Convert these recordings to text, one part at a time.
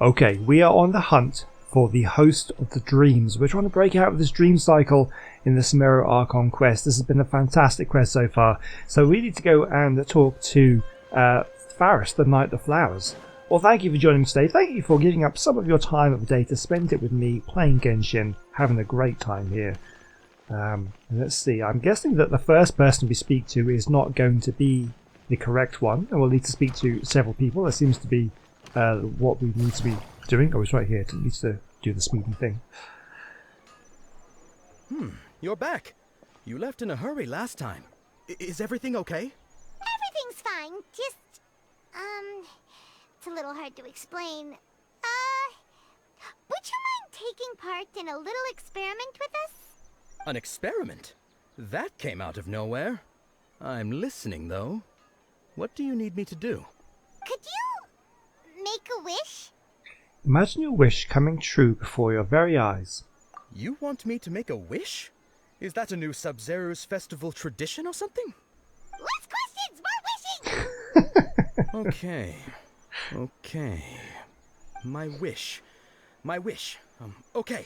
Okay, we are on the hunt for the host of the dreams. We're trying to break out of this dream cycle in the Sumeru Archon quest. This has been a fantastic quest so far. So we need to go and talk to Faris, the Knight of Flowers. Well, thank you for joining me today. Thank you for giving up some of your time of the day to spend it with me playing Genshin, having a great time here. Let's see, I'm guessing that the first person we speak to is not going to be the correct one, and we'll need to speak to several people. That seems to be what we need to be doing. Oh, it's right here. It needs to do the speeding thing. You're back. You left in a hurry last time. Is everything okay? Everything's fine. Just, it's a little hard to explain. Would you mind taking part in a little experiment with us? An experiment? That came out of nowhere. I'm listening, though. What do you need me to do? Could you make a wish? Imagine your wish coming true before your very eyes. You want me to make a wish? Is that a new Sub-Zero's festival tradition or something? Less questions, more wishing! Okay. My wish. Okay.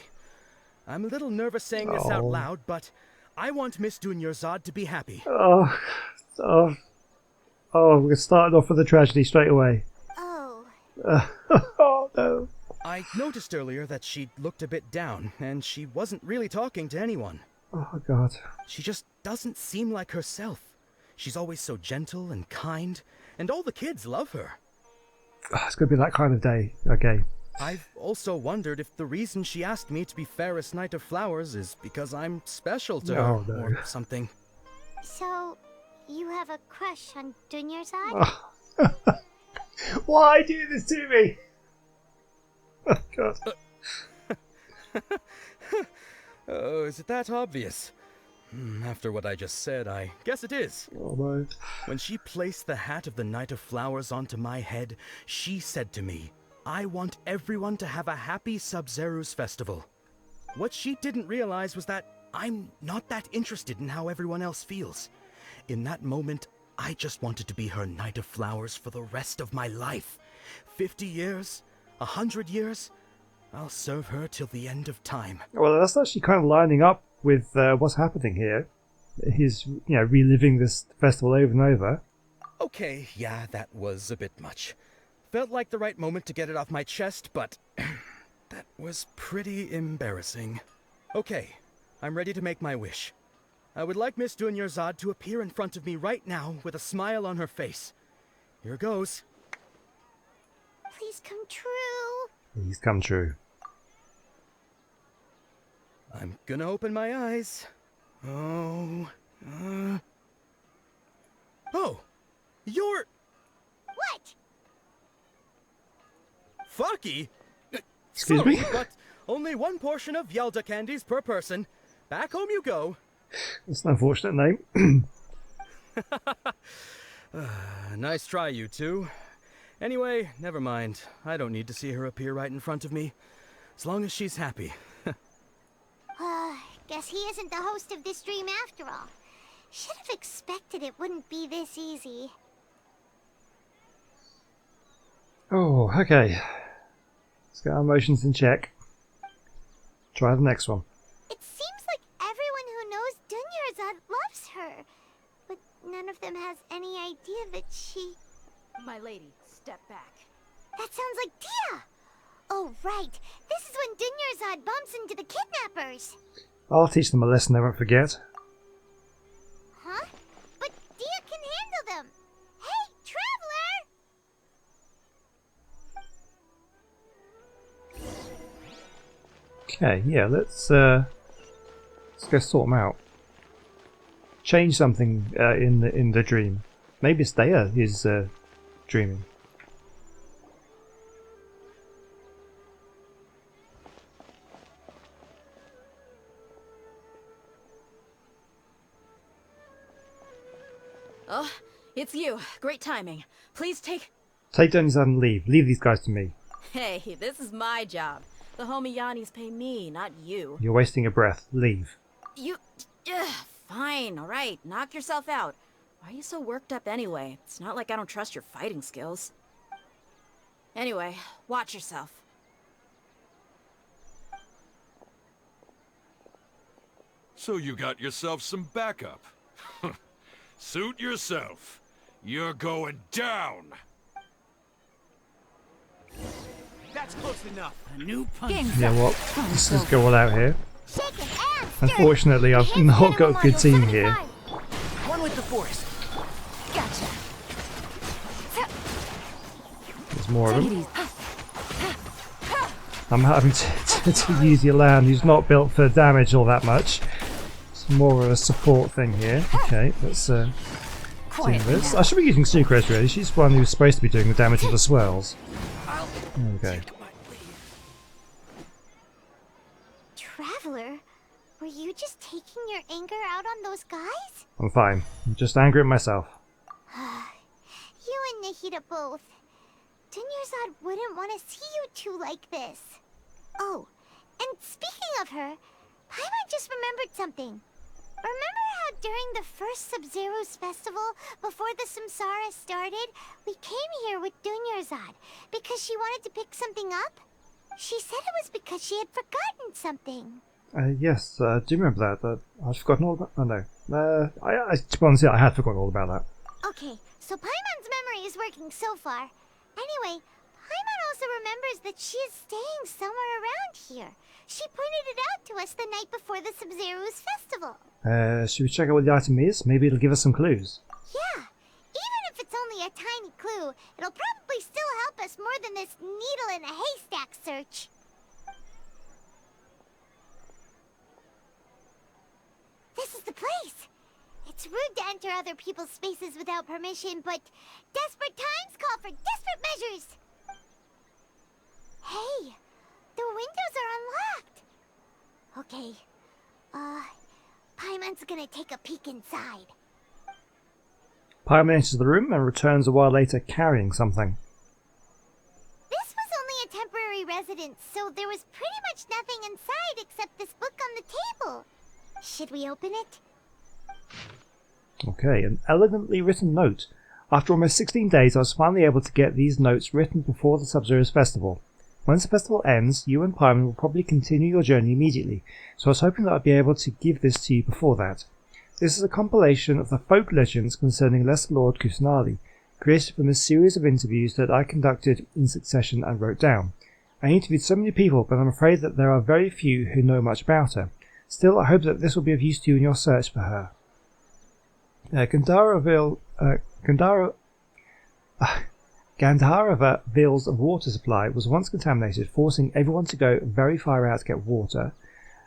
I'm a little nervous saying this out loud, but I want Miss Dunyarzad to be happy. We're starting off with a tragedy straight away. Oh. Oh, no. I noticed earlier that she looked a bit down, and she wasn't really talking to anyone. Oh, God. She just doesn't seem like herself. She's always so gentle and kind, and all the kids love her. It's going to be that kind of day. Okay. I've also wondered if the reason she asked me to be Faris Knight of Flowers is because I'm special to her or something. So, you have a crush on Dunyarzad? Oh. Why do this to me? Oh, God. Oh, is it that obvious? After what I just said, I guess it is. Oh, no. When she placed the hat of the Knight of Flowers onto my head, she said to me, I want everyone to have a happy Sub-Zero's festival. What she didn't realize was that I'm not that interested in how everyone else feels. In that moment, I just wanted to be her Knight of Flowers for the rest of my life. 50 years, 100 years, I'll serve her till the end of time. Well, that's actually kind of lining up with what's happening here. He's, reliving this festival over and over. Okay, yeah, that was a bit much. Felt like the right moment to get it off my chest, but that was pretty embarrassing. Okay, I'm ready to make my wish. I would like Miss Dunyarzad to appear in front of me right now with a smile on her face. Here goes. Please come true. Please come true. I'm gonna open my eyes. Oh, you're... What? Faki? Excuse Sorry, me? but only one portion of Yelda candies per person. Back home you go. That's an unfortunate name. Nice try, you two. Anyway, never mind. I don't need to see her appear right in front of me. As long as she's happy. Guess he isn't the host of this dream after all. Should have expected it wouldn't be this easy. Oh, okay. Let's get our emotions in check. Try the next one. It seems like everyone who knows Dunyarzad loves her. But none of them has any idea that she... My lady, step back. That sounds like Dia! Oh, right. This is when Dunyarzad bumps into the kidnappers. I'll teach them a lesson they won't forget. Huh? But Dia can handle them. Hey, Traveler! Okay, yeah, let's go sort them out. Change something in the dream. Maybe Staya is dreaming. Oh, it's you. Great timing. Please take... Take Dunyarzad and leave. Leave these guys to me. Hey, this is my job. The homie Yannis pay me, not you. You're wasting your breath. Leave. You... Fine, alright. Knock yourself out. Why are you so worked up anyway? It's not like I don't trust your fighting skills. Anyway, watch yourself. So you got yourself some backup. Suit yourself. You're going down. That's close enough. A new punch. Yeah, what? Let's just go all out here. Shake an ass, Unfortunately, I've not got a good team here. One with the force. Gotcha. There's more of them. I'm having to use your land who's not built for damage all that much. It's more of a support thing here. Okay, let's do this. I should be using Sucrose really. She's one who's supposed to be doing the damage with the swirls. There we go. Traveler, were you just taking your anger out on those guys? I'm fine. I'm just angry at myself. You and Nahida both. Dunyarzad wouldn't want to see you two like this. Oh, and speaking of her, Paimon just remembered something. Remember how during the first Sub-Zero's festival, before the Samsara started, we came here with Dunyarzad because she wanted to pick something up? She said it was because she had forgotten something. Yes, do you remember that? I've forgotten all about. Oh no, to be honest, I had forgotten all about that. Okay, so Paimon's memory is working so far. Anyway, Paimon also remembers that she is staying somewhere around here. She pointed it out to us the night before the Sub-Zero's festival. Should we check out what the item is? Maybe it'll give us some clues. Yeah, even if it's only a tiny clue, it'll probably still help us more than this needle in a haystack search. This is the place. It's rude to enter other people's spaces without permission, but desperate times call for desperate measures. Hey, the windows are unlocked. Okay, Paimon's gonna take a peek inside. Paimon enters the room and returns a while later carrying something. This was only a temporary residence, so there was pretty much nothing inside except this book on the table. Should we open it? Okay, an elegantly written note. After almost 16 days, I was finally able to get these notes written before the Sub-Zero's festival. Once the festival ends, you and Paimon will probably continue your journey immediately, so I was hoping that I'd be able to give this to you before that. This is a compilation of the folk legends concerning Lesser Lord Kusanali, created from a series of interviews that I conducted in succession and wrote down. I interviewed so many people, but I'm afraid that there are very few who know much about her. Still, I hope that this will be of use to you in your search for her. Gandharaville's water supply was once contaminated, forcing everyone to go very far out to get water.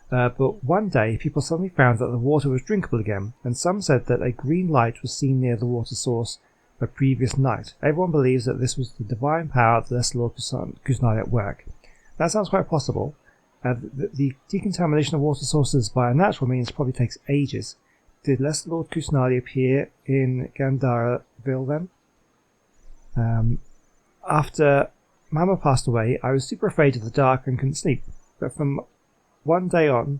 But one day, people suddenly found that the water was drinkable again, and some said that a green light was seen near the water source the previous night. Everyone believes that this was the divine power of the Lesser Lord Kusanali at work. That sounds quite possible. The decontamination of water sources by natural means probably takes ages. Did Lesser Lord Kusanali appear in Gandharaville then? After Mama passed away, I was super afraid of the dark and couldn't sleep. But from one day on,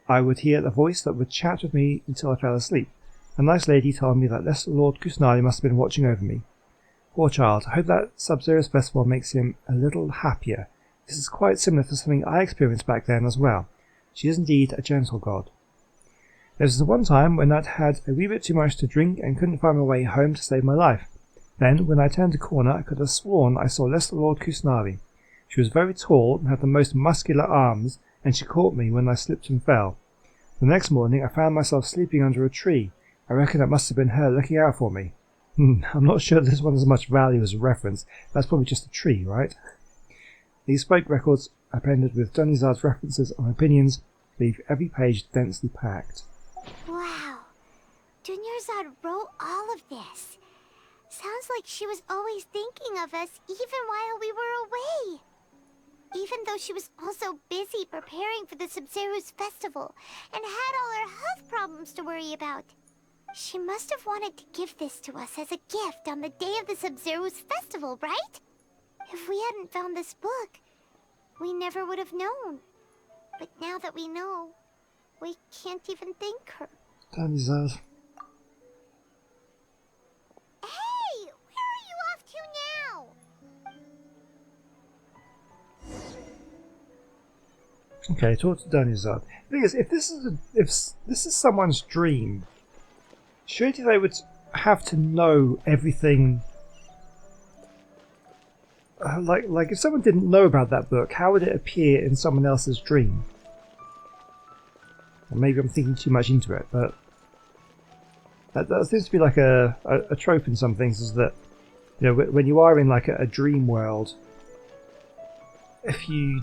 I would hear the voice that would chat with me until I fell asleep. A nice lady told me that Lesser Lord Kusanali must have been watching over me. Poor child, I hope that Sub-Zero's festival makes him a little happier. This is quite similar to something I experienced back then as well. She is indeed a gentle god. There was the one time when I'd had a wee bit too much to drink and couldn't find my way home to save my life. Then, when I turned a corner, I could have sworn I saw Lesser Lord Kusanali. She was very tall and had the most muscular arms, and she caught me when I slipped and fell. The next morning, I found myself sleeping under a tree. I reckon that must have been her looking out for me. I'm not sure this one has much value as a reference. That's probably just a tree, right? These folk records, appended with Dunyarzad's references and opinions, leave every page densely packed. Wow, Dunyarzad wrote all of this. Sounds like she was always thinking of us even while we were away. Even though she was also busy preparing for the Sub-Zero's festival and had all her health problems to worry about. She must have wanted to give this to us as a gift on the day of the Sub-Zero's festival, right? If we hadn't found this book, we never would have known. But now that we know, we can't even thank her. Dunyarzad. Hey! Where are you off to now? Okay, talk to Daniel. The thing is, if this is someone's dream, surely they would have to know everything. Like if someone didn't know about that book, how would it appear in someone else's dream? Or maybe I'm thinking too much into it, but that seems to be like a trope in some things. Is that, you know, when you are in like a dream world, if you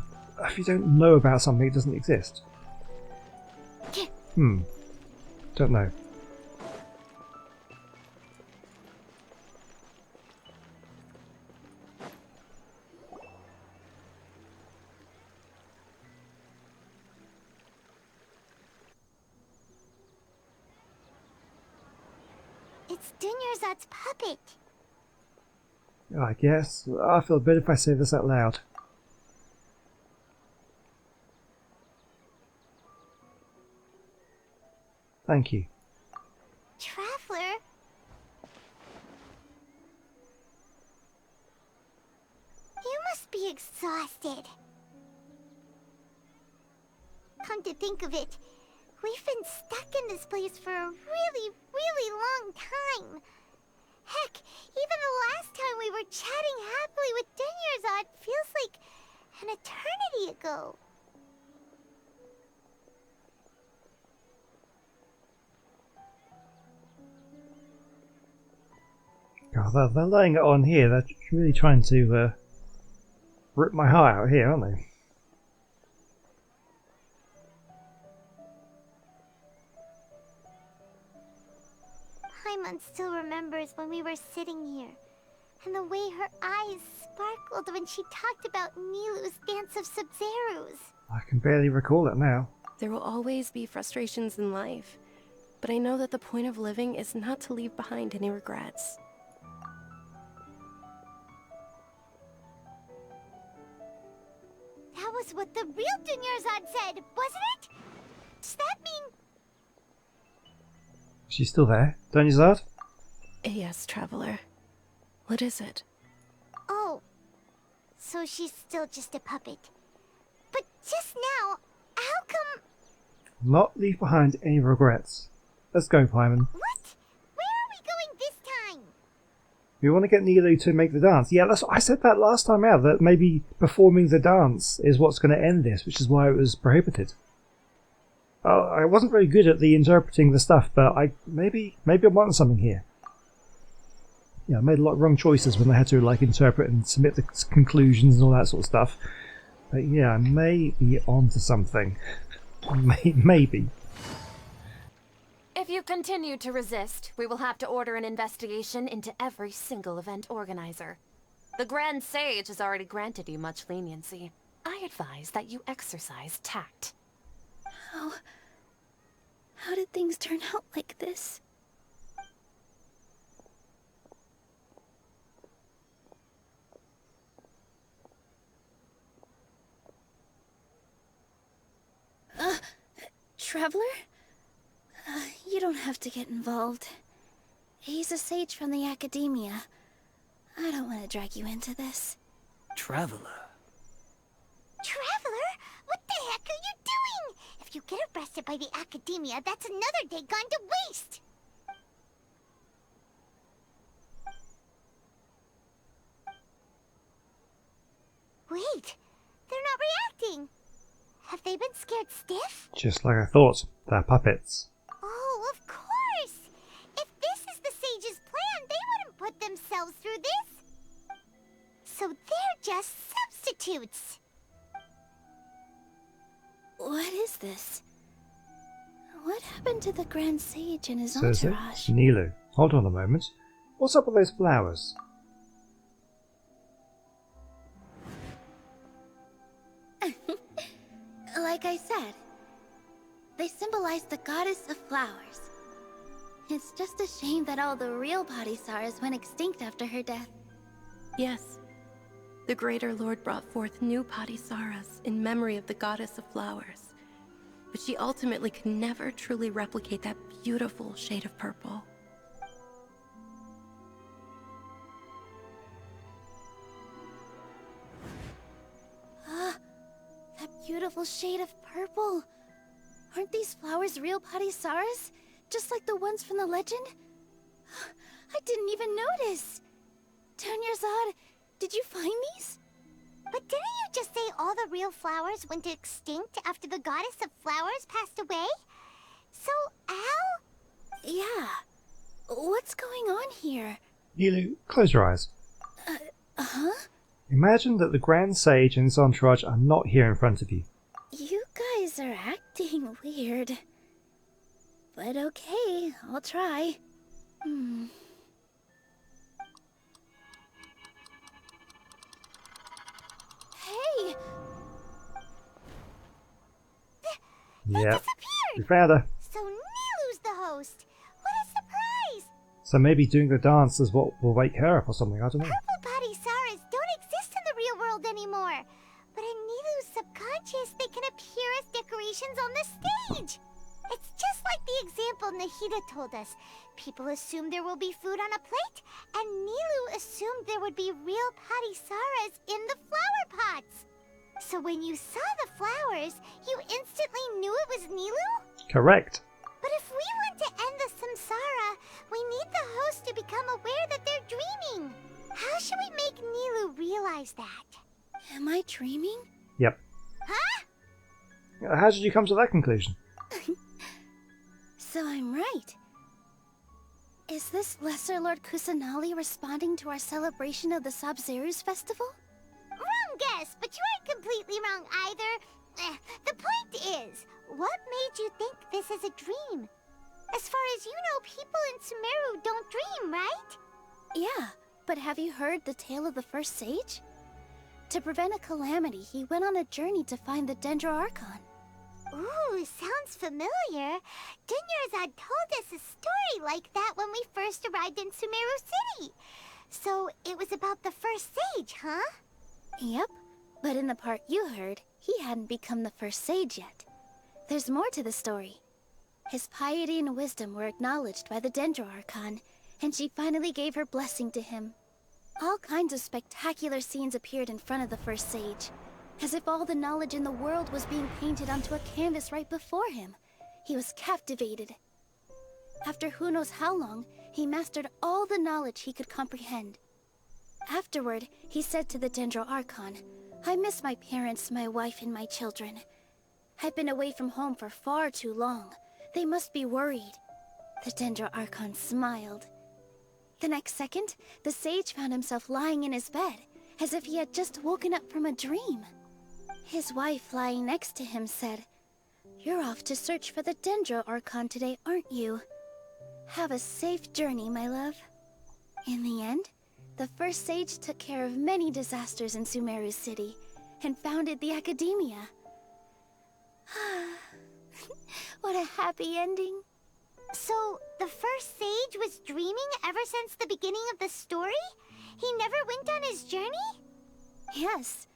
don't know about something, it doesn't exist. Don't know. It's Dunyarzad's puppet. I guess I feel better if I say this out loud. Thank you. Traveler? You must be exhausted. Come to think of it, we've been stuck in this place for a really, really long time. Heck, even the last time we were chatting happily with Dunyarzad feels like an eternity ago. God, they're laying it on here. They're really trying to rip my heart out here, aren't they? Paimon still remembers when we were sitting here, and the way her eyes sparkled when she talked about Nilu's dance of Sub-Zerus. I can barely recall it now. There will always be frustrations in life, but I know that the point of living is not to leave behind any regrets. That was what the real Dunyarzad said, wasn't it? Does that mean... She's still there, Daniel? Yes, Traveler. What is it? Oh, so she's still just a puppet. But just now, how come... Not leave behind any regrets. Let's go, Paimon. What? Where are we going this time? We want to get Nilu to make the dance. Yeah, I said that last time out, that maybe performing the dance is what's going to end this, which is why it was prohibited. I wasn't very good at the interpreting the stuff, but maybe I'm wanting something here. Yeah, I made a lot of wrong choices when I had to like interpret and submit the conclusions and all that sort of stuff. But yeah, I may be onto something. Maybe. If you continue to resist, we will have to order an investigation into every single event organizer. The Grand Sage has already granted you much leniency. I advise that you exercise tact. How did things turn out like this? Traveler? You don't have to get involved. He's a sage from the academia. I don't want to drag you into this. Traveler. Traveler? What the heck are you doing? If you get arrested by the academia, that's another day gone to waste! Wait, they're not reacting. Have they been scared stiff? Just like I thought. They're puppets. Oh, of course! If this is the sage's plan, they wouldn't put themselves through this. So they're just substitutes. What is this? What happened to the Grand Sage and his Says it. entourage? Nilu. Hold on a moment. What's up with those flowers? Like I said, they symbolize the goddess of flowers. It's just a shame that all the real Bodhisattvas went extinct after her death. Yes. The Greater Lord brought forth new Padisarahs in memory of the goddess of flowers. But she ultimately could never truly replicate that beautiful shade of purple. That beautiful shade of purple. Aren't these flowers real Padisaras? Just like the ones from the legend? I didn't even notice. Dunyarzad, did you find these? But didn't you just say all the real flowers went extinct after the goddess of flowers passed away? So, how? Yeah. What's going on here? Nilu, close your eyes. Huh? Imagine that the Grand Sage and his entourage are not here in front of you. You guys are acting weird. But okay, I'll try. Hey! Yep, Disappeared! we found her. So Nilu's the host. What a surprise! So maybe doing the dance is what will wake her up or something, I don't know. Purple Padisaras don't exist in the real world anymore. But in Nilu's subconscious, they can appear as decorations on the stage. It's just like the example Nahida told us. People assumed there will be food on a plate, and Nilu assumed there would be real Padisaras in the flower pots. So when you saw the flowers, you instantly knew it was Nilu? Correct. But if we want to end the samsara, we need the host to become aware that they're dreaming. How should we make Nilu realize that? Am I dreaming? Yep. Huh? How did you come to that conclusion? So I'm right. Is this Lesser Lord Kusanali responding to our celebration of the Sabzeruz festival? Wrong guess, but you aren't completely wrong either. The point is, what made you think this is a dream? As far as you know, people in Sumeru don't dream, right? Yeah, but have you heard the tale of the first sage? To prevent a calamity, he went on a journey to find the Dendro Archon. Ooh, sounds familiar. Dunyarzad told us a story like that when we first arrived in Sumeru City. So it was about the first sage, huh? Yep, but in the part you heard, he hadn't become the first sage yet. There's more to the story. His piety and wisdom were acknowledged by the Dendro Archon, and she finally gave her blessing to him. All kinds of spectacular scenes appeared in front of the first sage, as if all the knowledge in the world was being painted onto a canvas right before him. He was captivated. After who knows how long, he mastered all the knowledge he could comprehend. Afterward, he said to the Dendro Archon, "I miss my parents, my wife, and my children. I've been away from home for far too long. They must be worried." The Dendro Archon smiled. The next second, the sage found himself lying in his bed, as if he had just woken up from a dream. His wife, lying next to him, said, "You're off to search for the Dendro Archon today, aren't you? Have a safe journey, my love." In the end, the first sage took care of many disasters in Sumeru City, and founded the Academia. What a happy ending. So, the first sage was dreaming ever since the beginning of the story? He never went on his journey? Yes,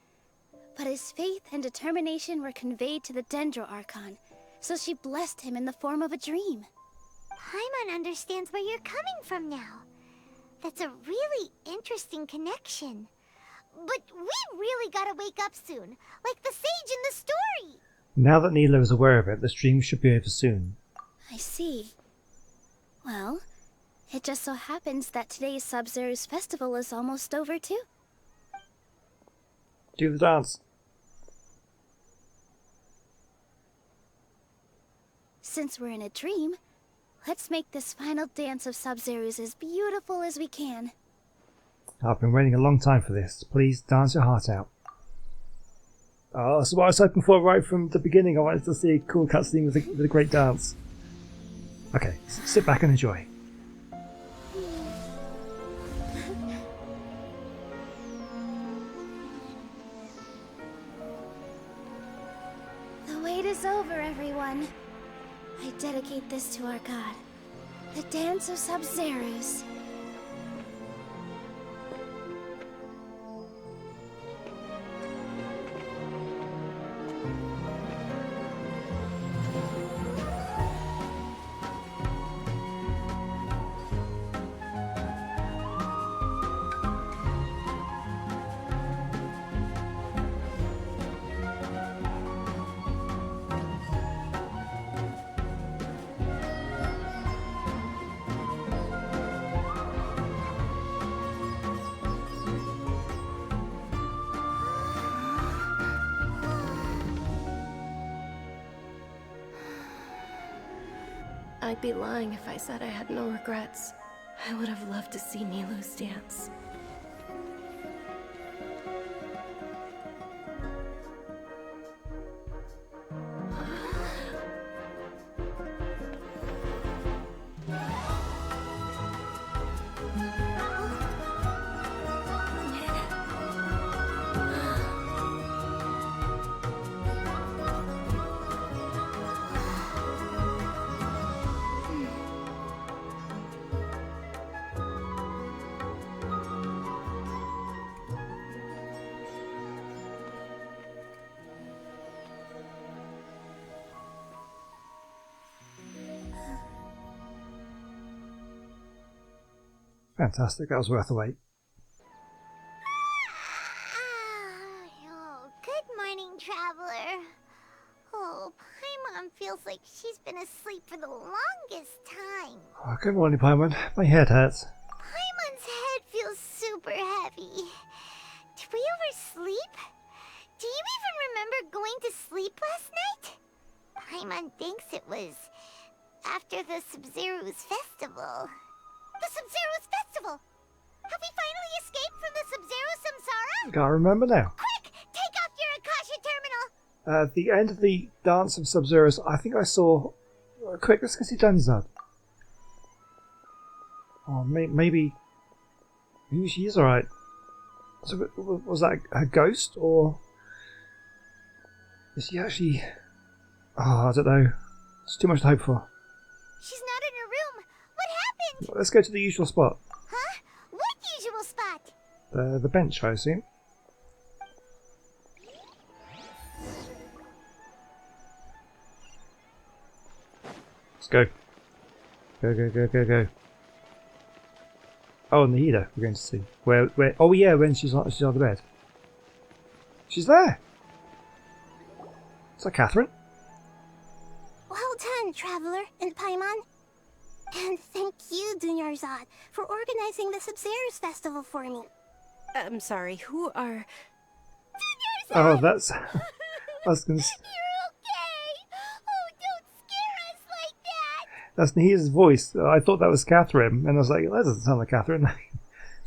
but his faith and determination were conveyed to the Dendro Archon, so she blessed him in the form of a dream. Paimon understands where you're coming from now. That's a really interesting connection. But we really gotta wake up soon, like the sage in the story! Now that Nilo is aware of it, the stream should be over soon. I see. Well, it just so happens that today's Sabzeruz festival is almost over too. Do the dance. Since we're in a dream, let's make this final dance of Sabzeruz as beautiful as we can. I've been waiting a long time for this. Please dance your heart out. Oh, that's what I was hoping for right from the beginning. I wanted to see a cool cutscene with a great dance. Okay, sit back and enjoy. The wait is over, everyone. I dedicate this to our god, the dance of Sabzeruz. I'd be lying if I said I had no regrets. I would have loved to see Nilou's dance. Fantastic, that was worth the wait. Oh, good morning, traveler. Oh, Paimon feels like she's been asleep for the longest time. Oh, good morning, Paimon. My head hurts. Paimon's head feels super heavy. Did we oversleep? Do you even remember going to sleep last night? Paimon thinks it was after the Sub-Zero's festival. The Sub-Zero's festival! Have we finally escaped from the Sub-Zero Samsara? Can't remember now. Quick! Take off your Akasha terminal! At the end of the Dance of Sub-Zeros, I think I saw... quick, let's go see Janizad. Oh, maybe she is alright. So, was that a ghost, or... is she actually... oh, I don't know. It's too much to hope for. She's not in her room. What happened? Let's go to the usual spot. Huh? What usual spot? The bench, I assume. Let's go. Go. Oh, Nahida, we're going to see. Where? Oh yeah, when she's on the bed. She's there! Is that Catherine? Well done, Traveler and Paimon. And thank you, Dunyarzad, for organizing the Sub-Zero's festival for me. I'm sorry, who are... Oh, that's... I was going to... You're okay! Oh, don't scare us like that! That's Nahida's voice. I thought that was Catherine, and I was like, that doesn't sound like Catherine.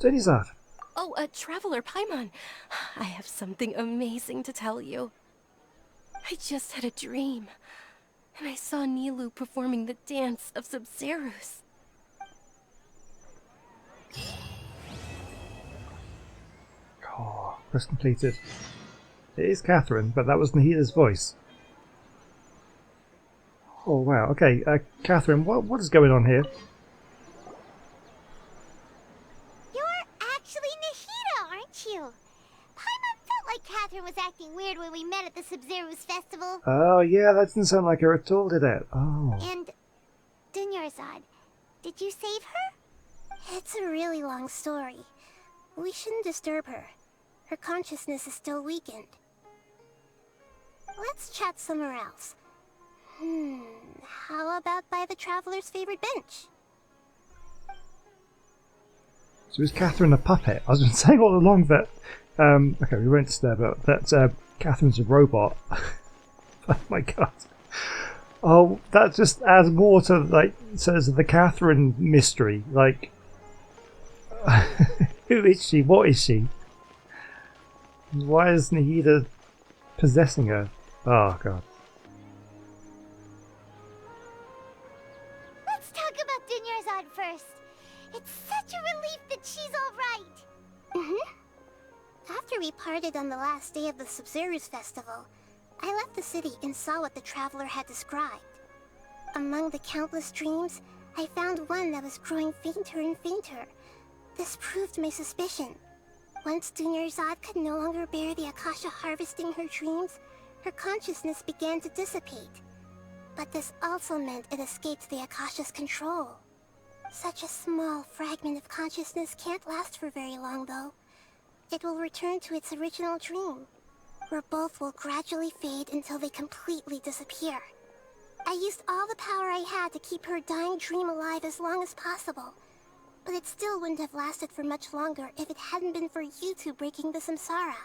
Janizad. Oh, Traveler Paimon. I have something amazing to tell you. I just had a dream, and I saw Nilou performing the dance of Sub-Zeros. Oh, quest completed. It is Catherine, but that was Nahida's voice. Oh wow, okay, Catherine, what is going on here? You're actually Nahida, aren't you? Paimon felt like Catherine was acting weird when we met at the Sub-Zero's festival. Oh yeah, that didn't sound like her at all, did it? Oh. And Dunyarzad, did you save her? It's a really long story. We shouldn't disturb her. Her consciousness is still weakened. Let's chat somewhere else. How about by the Traveler's favorite bench? So is Catherine a puppet? I was been saying all along that... okay, we won't disturb her, that Catherine's a robot. Oh my god. Oh, that just adds more to, like, says the Catherine mystery. Like... who is she? What is she? Why is Nahida possessing her? Oh god. Let's talk about Dunyarzad first. It's such a relief that she's alright. After we parted on the last day of the Sub-Zero's festival, I left the city and saw what the Traveler had described. Among the countless dreams, I found one that was growing fainter and fainter. This proved my suspicion. Once Dunyarzad could no longer bear the Akasha harvesting her dreams, her consciousness began to dissipate. But this also meant it escaped the Akasha's control. Such a small fragment of consciousness can't last for very long, though. It will return to its original dream, where both will gradually fade until they completely disappear. I used all the power I had to keep her dying dream alive as long as possible, but it still wouldn't have lasted for much longer if it hadn't been for you two breaking the samsara.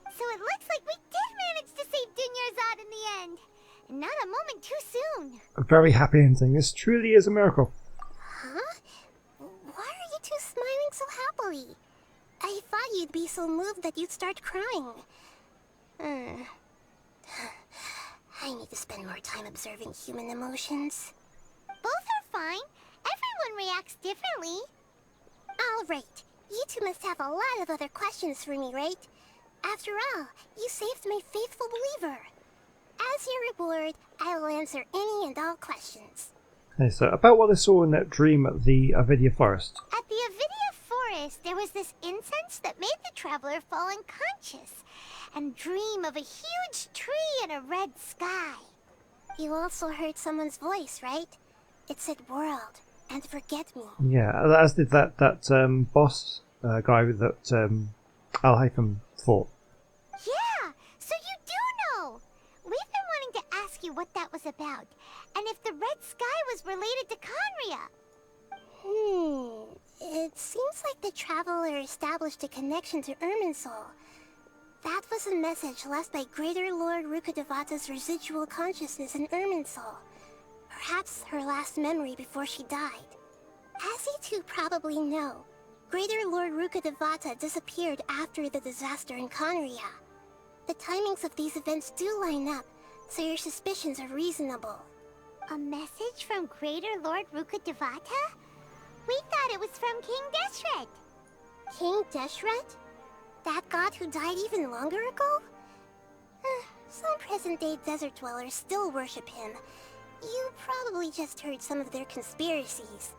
So it looks like we did manage to save Dunyarzad in the end. And not a moment went too soon. A very happy ending. This truly is a miracle. Huh? Why are you two smiling so happily? I thought you'd be so moved that you'd start crying. I need to spend more time observing human emotions. Both are fine. Everyone reacts differently. Alright, you two must have a lot of other questions for me, right? After all, you saved my faithful believer. As your reward, I will answer any and all questions. Okay, so about what I saw in that dream at the Avidia Forest. At the Avidia Forest, there was this incense that made the traveler fall unconscious and dream of a huge tree and a red sky. You also heard someone's voice, right? It said world and forget me. Yeah, as did that boss guy that Al-Haytham fought. Yeah, so you do know. We've been wanting to ask you what that was about, and if the red sky was related to Conria. It seems like the traveler established a connection to Irminsul. That was a message left by Greater Lord Rukkhadevata's residual consciousness in Irminsul. Perhaps her last memory before she died. As you two probably know, Greater Lord Rukkhadevata disappeared after the disaster in Conria. The timings of these events do line up, so your suspicions are reasonable. A message from Greater Lord Rukkhadevata? We thought it was from King Deshret. King Deshret? That god who died even longer ago? Some present-day desert dwellers still worship him. You probably just heard some of their conspiracies.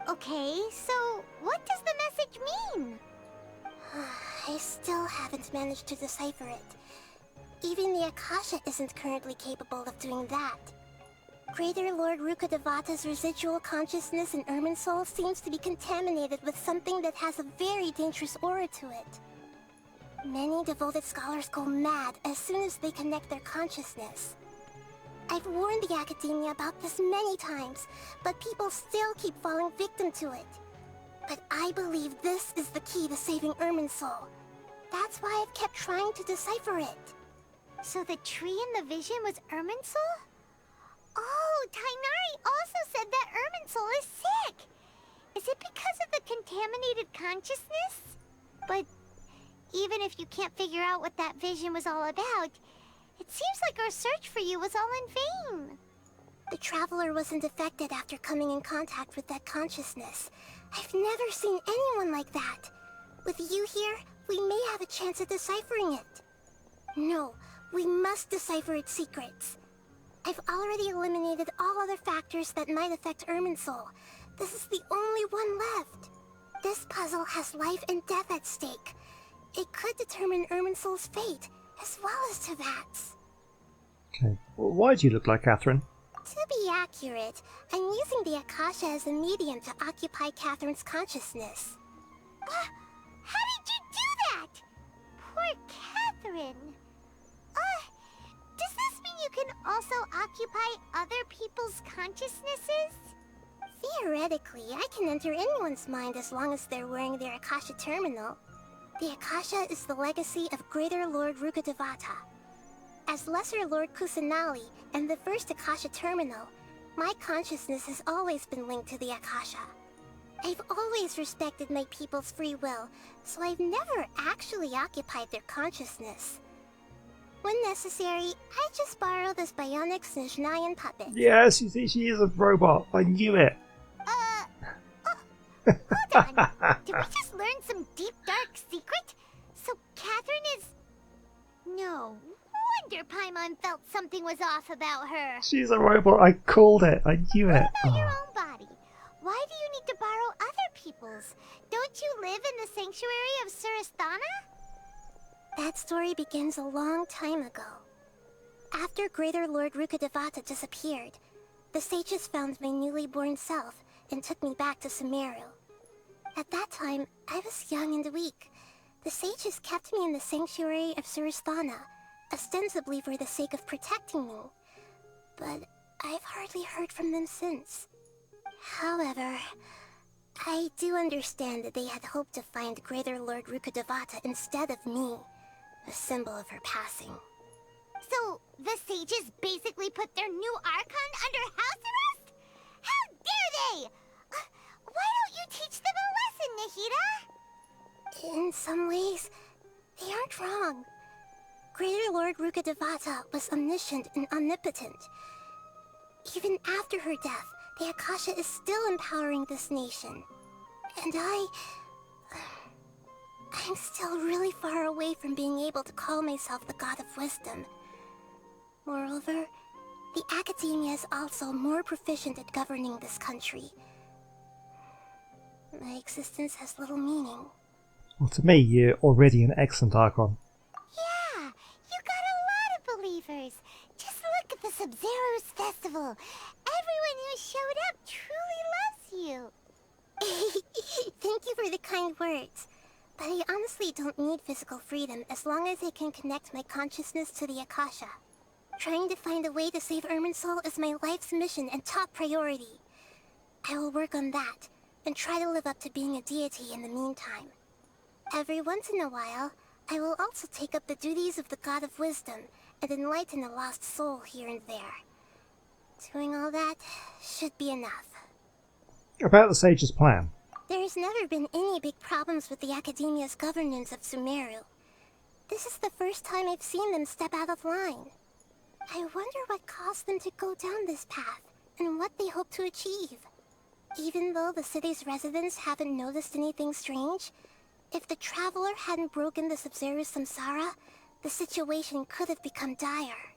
Okay, so what does the message mean? I still haven't managed to decipher it. Even the Akasha isn't currently capable of doing that. Greater Lord Rukkhadevata's residual consciousness in Irminsul seems to be contaminated with something that has a very dangerous aura to it. Many devoted scholars go mad as soon as they connect their consciousness. I've warned the Academia about this many times, but people still keep falling victim to it. But I believe this is the key to saving Irminsul. That's why I've kept trying to decipher it. So the tree in the vision was Irminsul? Oh, Tainari also said that Irminsul is sick! Is it because of the contaminated consciousness? But even if you can't figure out what that vision was all about, it seems like our search for you was all in vain. The Traveler wasn't affected after coming in contact with that consciousness. I've never seen anyone like that. With you here, we may have a chance at deciphering it. No, we must decipher its secrets. I've already eliminated all other factors that might affect Irminsul. This is the only one left. This puzzle has life and death at stake. It could determine Irminsul's fate, as well as Teyvat's. Okay. Well, why do you look like Catherine? To be accurate, I'm using the Akasha as a medium to occupy Catherine's consciousness. How did you do that? Poor Catherine. Does this mean you can also occupy other people's consciousnesses? Theoretically, I can enter anyone's mind as long as they're wearing their Akasha terminal. The Akasha is the legacy of Greater Lord Rukkhadevata. As Lesser Lord Kusanali and the first Akasha terminal, my consciousness has always been linked to the Akasha. I've always respected my people's free will, so I've never actually occupied their consciousness. When necessary, I just borrow this bionic Snezhnayan puppet. Yes, you see, she is a robot. I knew it. Hold on. Did we just learn some deep, dark secret? So Catherine is... No. Wonder Paimon felt something was off about her. She's a robot. I called it. I knew it. What about your own body? Why do you need to borrow other people's? Don't you live in the sanctuary of Surasthana? That story begins a long time ago. After Greater Lord Rukkhadevata disappeared, the sages found my newly born self and took me back to Sumeru. At that time, I was young and weak. The sages kept me in the sanctuary of Surasthana, ostensibly for the sake of protecting me. But I've hardly heard from them since. However, I do understand that they had hoped to find Greater Lord Rukkhadevata instead of me, a symbol of her passing. So, the sages basically put their new Archon under house arrest? How dare they! Why don't you teach them a lesson, Nahida? In some ways, they aren't wrong. Greater Lord Rukkhadevata was omniscient and omnipotent. Even after her death, the Akasha is still empowering this nation. And I'm still really far away from being able to call myself the God of Wisdom. Moreover, the Academia is also more proficient at governing this country. My existence has little meaning. Well, to me, you're already an excellent Archon. Yeah, you got a lot of believers. Just look at the Sub-Zero's festival. Everyone who showed up truly loves you. Thank you for the kind words. But I honestly don't need physical freedom as long as I can connect my consciousness to the Akasha. Trying to find a way to save Irminsul is my life's mission and top priority. I will work on that, and try to live up to being a deity in the meantime. Every once in a while, I will also take up the duties of the God of Wisdom and enlighten a lost soul here and there. Doing all that should be enough. About the Sage's plan. There's never been any big problems with the Academia's governance of Sumeru. This is the first time I've seen them step out of line. I wonder what caused them to go down this path, and what they hope to achieve. Even though the city's residents haven't noticed anything strange, if the Traveler hadn't broken the Sub-Zero's samsara, the situation could have become dire.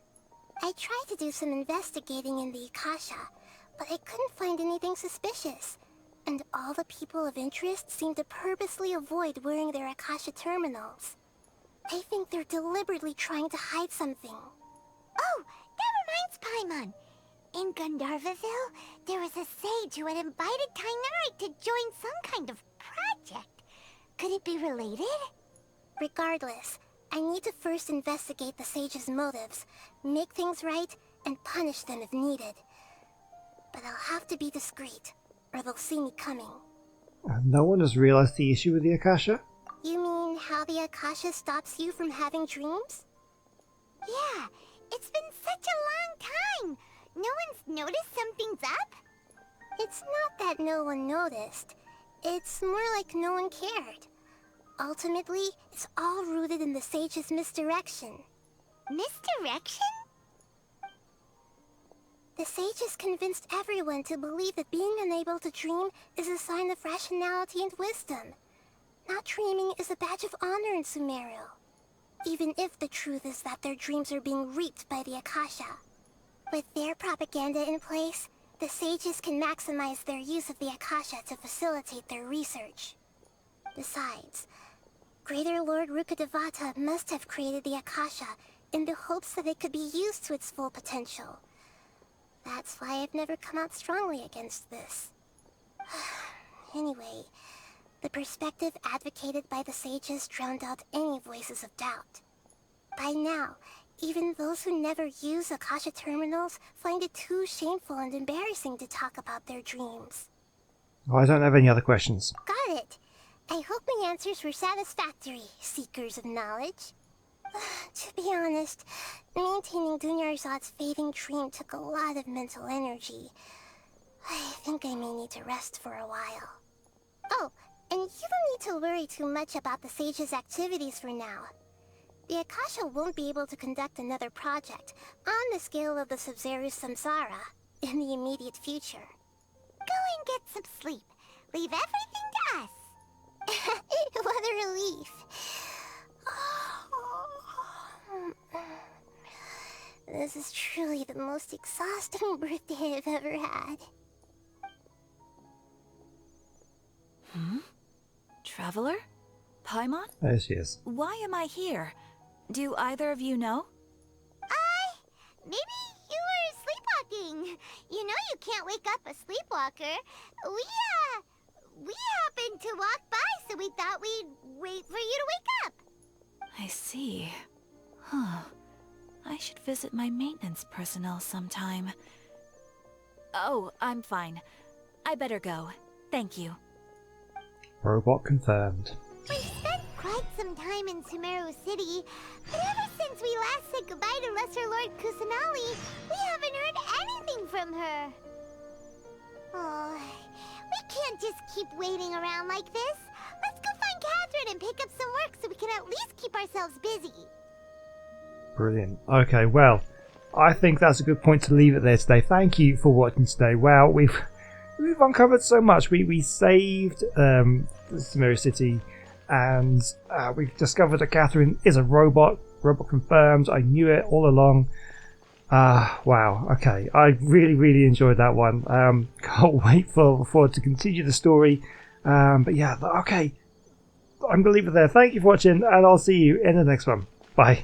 I tried to do some investigating in the Akasha, but I couldn't find anything suspicious. And all the people of interest seem to purposely avoid wearing their Akasha terminals. I think they're deliberately trying to hide something. Oh, that reminds Paimon. In Gandharvaville, there was a sage who had invited Kainerite to join some kind of project. Could it be related? Regardless, I need to first investigate the sage's motives, make things right, and punish them if needed. But I'll have to be discreet, or they'll see me coming. No one has realized the issue with the Akasha? You mean how the Akasha stops you from having dreams? Yeah, it's been such a long time. No one's noticed something's up? It's not that no one noticed. It's more like no one cared. Ultimately, it's all rooted in the sage's misdirection. Misdirection? The sages convinced everyone to believe that being unable to dream is a sign of rationality and wisdom. Not dreaming is a badge of honor in Sumeru. Even if the truth is that their dreams are being reaped by the Akasha. With their propaganda in place, the sages can maximize their use of the Akasha to facilitate their research. Besides, Greater Lord Rukkhadevata must have created the Akasha in the hopes that it could be used to its full potential. That's why I've never come out strongly against this. Anyway, the perspective advocated by the sages drowned out any voices of doubt. By now, even those who never use Akasha terminals find it too shameful and embarrassing to talk about their dreams. Oh, I don't have any other questions. Got it. I hope my answers were satisfactory, seekers of knowledge. To be honest, maintaining Dunyarzad's fading dream took a lot of mental energy. I think I may need to rest for a while. Oh, and you don't need to worry too much about the sage's activities for now. The Akasha won't be able to conduct another project on the scale of the Sub-Zero's samsara in the immediate future. Go and get some sleep. Leave everything to us. What a relief. This is truly the most exhausting birthday I've ever had. Traveler? Paimon? There she is. Why am I here? Do either of you know? Maybe you were sleepwalking. You know you can't wake up a sleepwalker. We happened to walk by, so we thought we'd wait for you to wake up. I see. Huh. I should visit my maintenance personnel sometime. Oh, I'm fine. I better go. Thank you. Robot confirmed. We spent quite some time in Sumeru City, but ever since we last said goodbye to Lesser Lord Kusanali, we haven't heard anything from her. Oh, we can't just keep waiting around like this. Let's go find Catherine and pick up some work so we can at least keep ourselves busy. Brilliant. Okay, well, I think that's a good point to leave it there today. Thank you for watching today. Wow, we've uncovered so much. We saved the Cimmeria City, and we've discovered that Catherine is a robot. Robot confirmed. I knew it all along. Wow. Okay, I really enjoyed that one. Can't wait for to continue the story. But yeah, okay. I'm gonna leave it there. Thank you for watching, and I'll see you in the next one. Bye.